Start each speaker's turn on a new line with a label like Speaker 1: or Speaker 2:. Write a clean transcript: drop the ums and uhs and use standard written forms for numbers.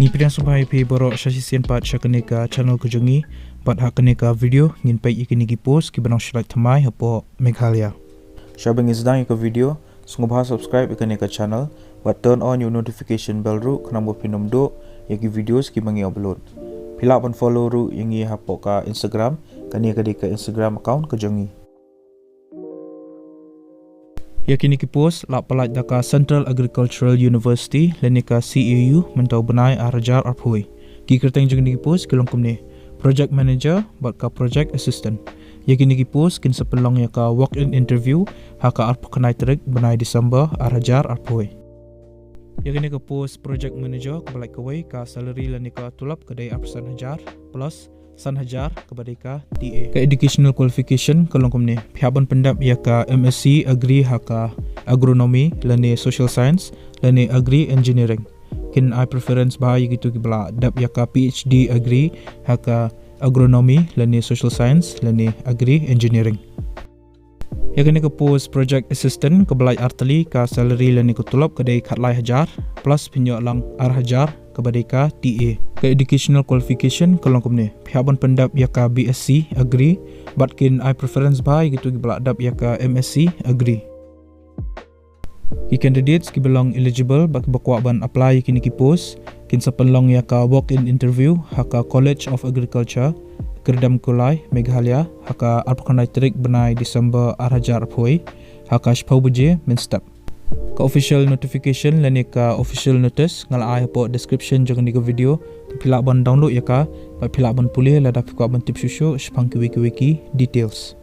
Speaker 1: Ni pidang subhai pi borok syasisian pat syakaneka channel kujongi pat hakaneka video ngin pai ikinigi post ki banang shlak thamai hapo Meghalaya. Syabang izdang ika video sungguh subscribe ikaneka channel but turn on your notification bell ru kenambo pinom do yaki videos ki mangi upload. Pila pun follow ru yangi hapo ka Instagram kaneka di ka Instagram account kujongi. Yakini ki post lak palat daka Central Agricultural University lenika CAU mentau benai arajar arphui. Ki kerteng jeng ni post kilongkum ni project manager bat ka project assistant. Yakini ki post kin sepelong ya ka walk in interview haka arp kenai terik benai Disember arajar arphui. Yakini ki post project manager kebalai kawai ka salary lenika tulap kedai arpsan hajar plus San Hajar kepada ka TA. Ka educational qualification kelongkom ni pihakban pendap ya ka MSc Agri haka agronomi lani social science lani agri engineering. Kin I preference bahaya gitu ki bala dap ya ka PhD Agri haka agronomi lani social science lani agri engineering. Ya kini ke post project assistant kebalai artali ka salary lani kutulap kedai khatlai hajar plus pinjok lang ar hajar kepada ka TA. Ke educational qualification kelongkom ni pihakban pendap ya ka BSc Agri batkin I preference bahai gitu ki balak dap ya ka MSc Agri. Ki candidates ki belong eligible bak bakwa ban apply kini ki post kin sapenlong ya ka walk in interview haka College of Agriculture Kerdam Kulai Meghalaya haka arpakanai terik benai Disember arhajar phoi haka shpau buje min step. Ka official notification lani ka official notice ngal ai po description jangan ni ka video pilak ban download ya ka pilak ban pulih lada fikwa ban tip susu spang ki wiki details.